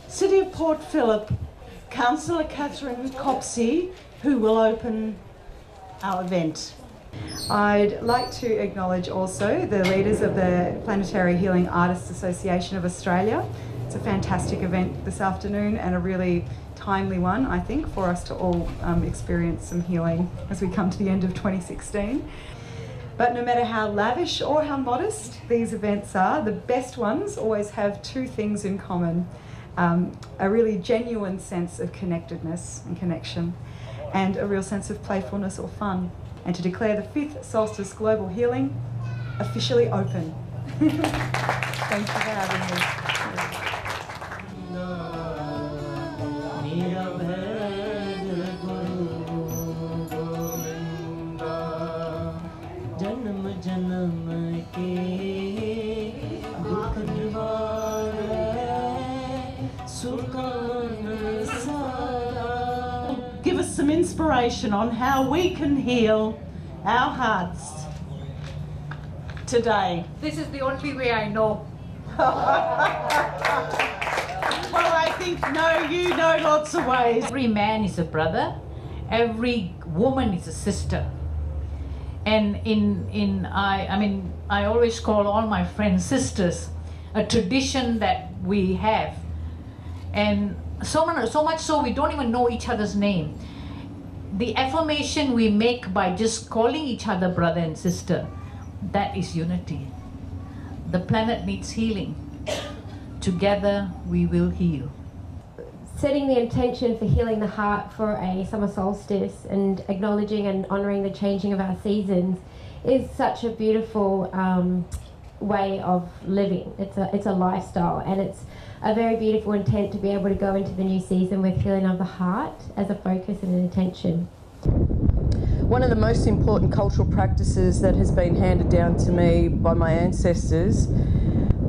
City of Port Phillip, Councillor Catherine Copsey, who will open our event. I'd like to acknowledge also the leaders of the Planetary Healing Artists Association of Australia. It's a fantastic event this afternoon and a really timely one, I think, for us to all experience some healing as we come to the end of 2016. But no matter how lavish or how modest these events are, the best ones always have two things in common. A really genuine sense of connectedness and connection, and a real sense of playfulness or fun. And to declare the 5th Solstice Global Healing officially open. Thank you for having me. Give us some inspiration on how we can heal our hearts today. This is the only way I know. Well, I think you know lots of ways. Every man is a brother, every woman is a sister. And I always call all my friends sisters, a tradition that we have. And so much so we don't even know each other's name. The affirmation we make by just calling each other brother and sister, that is unity. The planet needs healing. Together we will heal. Setting the intention for healing the heart for a summer solstice and acknowledging and honouring the changing of our seasons is such a beautiful way of living. It's a lifestyle, and it's a very beautiful intent to be able to go into the new season with healing of the heart as a focus and an intention. One of the most important cultural practices that has been handed down to me by my ancestors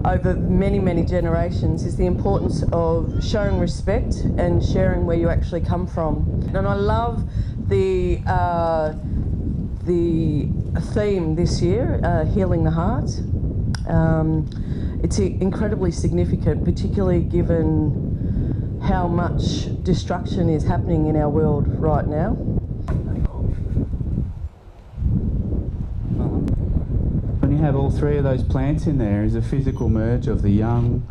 over many, many generations is the importance of showing respect and sharing where you actually come from. And I love the theme this year, Healing the Heart. It's incredibly significant, particularly given how much destruction is happening in our world right now. When you have all three of those plants in there, is a physical merge of the young,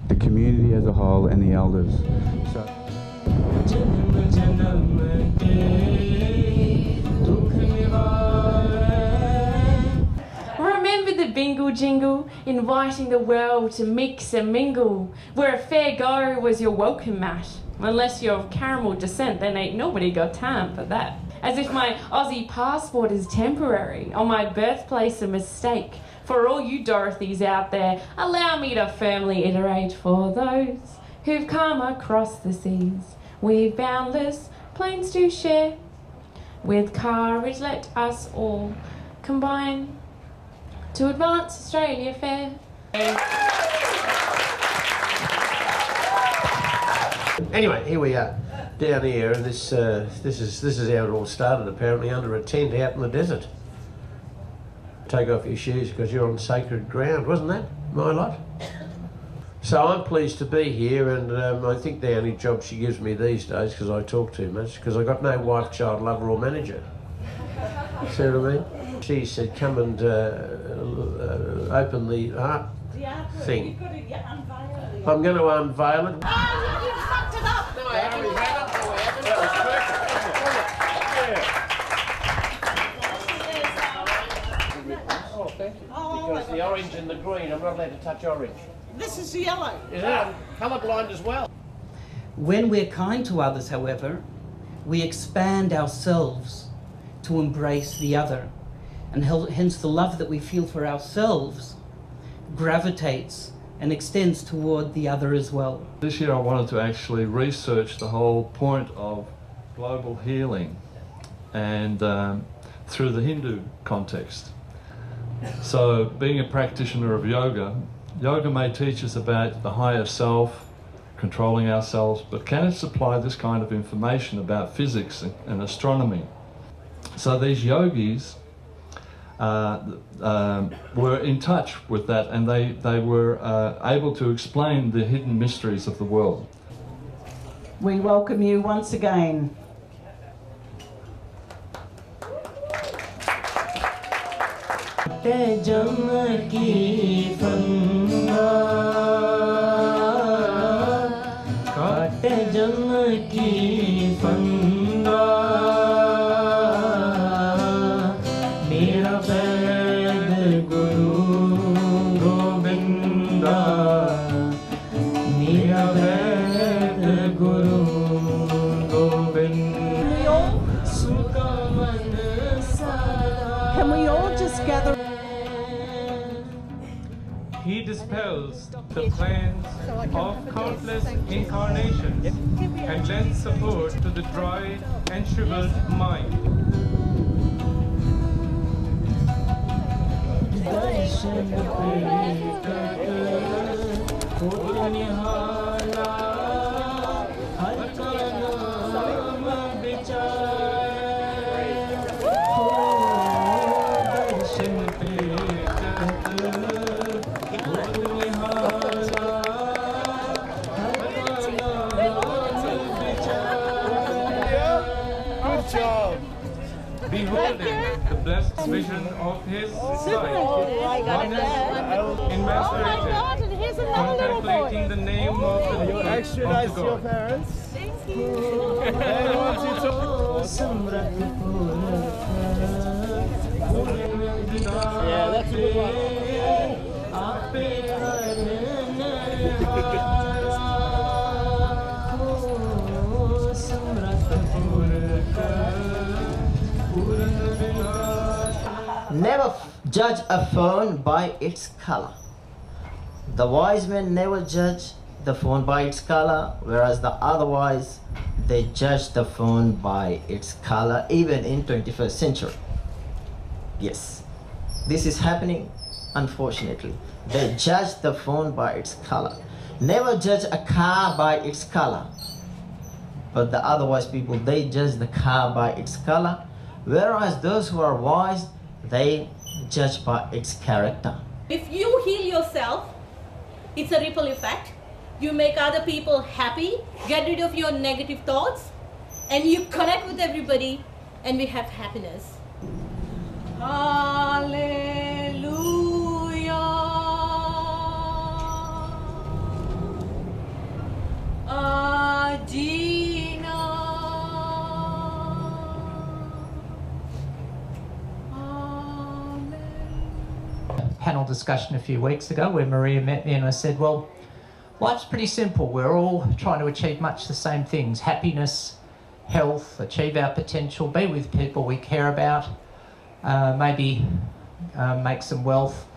the community as a whole, and the elders. Remember the bingle jingle, inviting the world to mix and mingle, where a fair go was your welcome mat. Unless you're of caramel descent, then ain't nobody got time for that. As if my Aussie passport is temporary, or my birthplace a mistake. For all you Dorothys out there, allow me to firmly iterate for those who've come across the seas. We've boundless plains to share. With courage let us all combine to advance Australia fair. Anyway, here we are down here, and this is how it all started. Apparently, under a tent out in the desert. Take off your shoes because you're on sacred ground, wasn't that my lot? So I'm pleased to be here, and I think the only job she gives me these days, because I talk too much, because I got no wife, child, lover, or manager. See what I mean? She said, "Come and open the art thing." I'm going to unveil it. Oh, you fucked it up! No, I haven't had it. No, I haven't. That was perfect. Oh, thank you. Because the orange and the green, I'm not allowed to touch orange. This is yellow. Is it? Colourblind as well. When we're kind to others, however, we expand ourselves to embrace the other, and hence the love that we feel for ourselves gravitates and extends toward the other as well. This year I wanted to actually research the whole point of global healing and through the Hindu context. So being a practitioner of yoga, yoga may teach us about the higher self, controlling ourselves, but can it supply this kind of information about physics and astronomy? So these yogis were in touch with that, and they were able to explain the hidden mysteries of the world. We welcome you once again. Can we all just gather? He dispels the plans of countless incarnations and lends support to the dry and shriveled mind. Beholding the blessed vision of his sight, one is immersed, contemplating the name of the Lord of the God. Yeah, that's a good one. Never judge a phone by its color. The wise men never judge the phone by its color, whereas the otherwise they judge the phone by its color, even in 21st century. Yes, this is happening, unfortunately. They judge the phone by its color. Never judge a car by its color. But the otherwise people, they judge the car by its color, whereas those who are wise, they judge by its character. If you heal yourself, it's a ripple effect. You make other people happy, get rid of your negative thoughts, and you connect with everybody, and we have happiness. Hallelujah. Adina. Panel discussion a few weeks ago where Maria met me and I said, well, life's pretty simple. We're all trying to achieve much the same things: happiness, health, achieve our potential, be with people we care about, maybe make some wealth,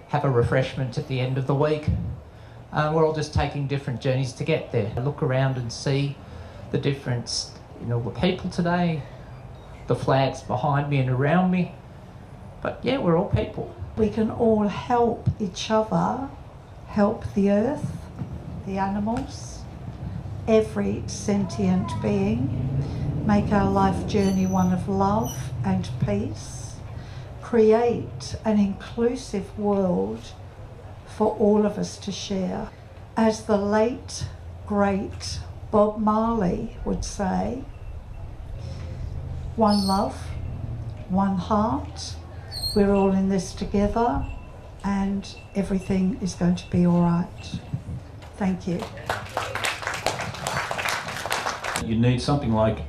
have a refreshment at the end of the week. We're all just taking different journeys to get there. I look around and see the difference in all the people today, the flags behind me and around me. But yeah, we're all people. We can all help each other, help the earth, the animals, every sentient being, make our life journey one of love and peace, create an inclusive world for all of us to share. As the late, great Bob Marley would say, one love, one heart. We're all in this together and everything is going to be all right. Thank you. You need something like,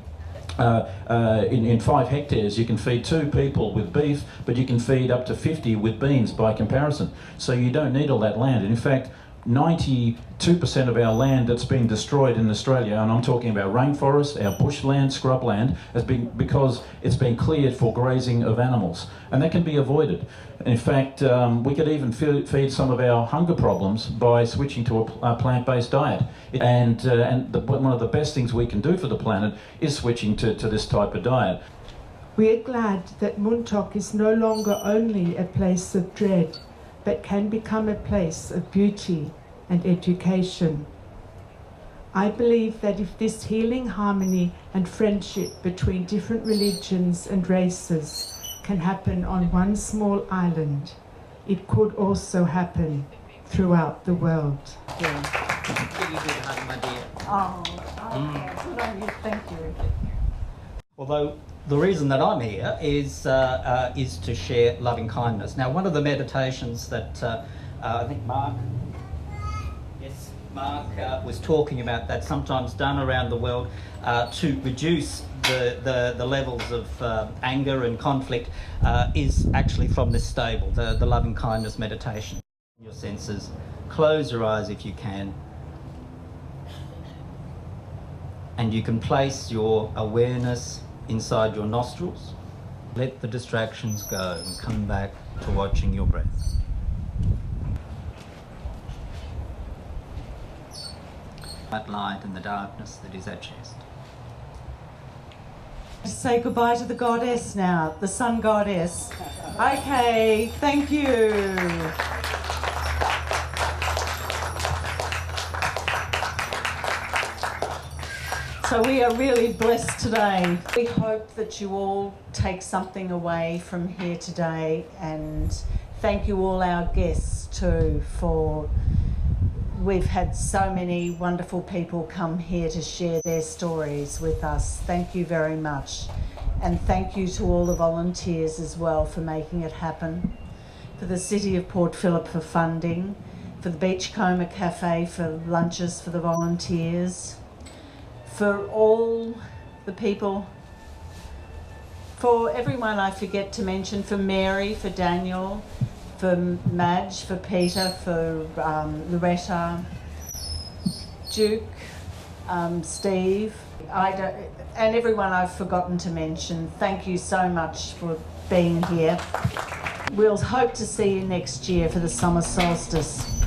in 5 hectares you can feed 2 people with beef, but you can feed up to 50 with beans by comparison. So you don't need all that land. And in fact, 92% of our land that's been destroyed in Australia, and I'm talking about rainforest, our bushland, scrubland, has been because it's been cleared for grazing of animals, and that can be avoided. In fact, we could even feed some of our hunger problems by switching to a plant-based diet. And one of the best things we can do for the planet is switching to this type of diet. We are glad that Muntok is no longer only a place of dread, but can become a place of beauty and education. I believe that if this healing harmony and friendship between different religions and races can happen on one small island, it could also happen throughout the world. Oh, okay. Good on you. Thank you. Although the reason that I'm here is to share loving kindness. Now, one of the meditations that I think Mark was talking about, that sometimes done around the world to reduce the levels of anger and conflict, is actually from this stable, the loving kindness meditation. Your senses, close your eyes if you can, and you can place your awareness inside your nostrils. Let the distractions go and come back to watching your breath. That light in the darkness that is our chest. Say goodbye to the goddess now, the sun goddess. Okay, thank you. So we are really blessed today. We hope that you all take something away from here today, and thank you all our guests too for, we've had so many wonderful people come here to share their stories with us. Thank you very much. And thank you to all the volunteers as well for making it happen, for the City of Port Phillip for funding, for the Beachcomber Cafe for lunches for the volunteers, for all the people, for everyone I forget to mention, for Mary, for Daniel, for Madge, for Peter, for Loretta, Duke, Steve, and everyone I've forgotten to mention. Thank you so much for being here. We'll hope to see you next year for the summer solstice.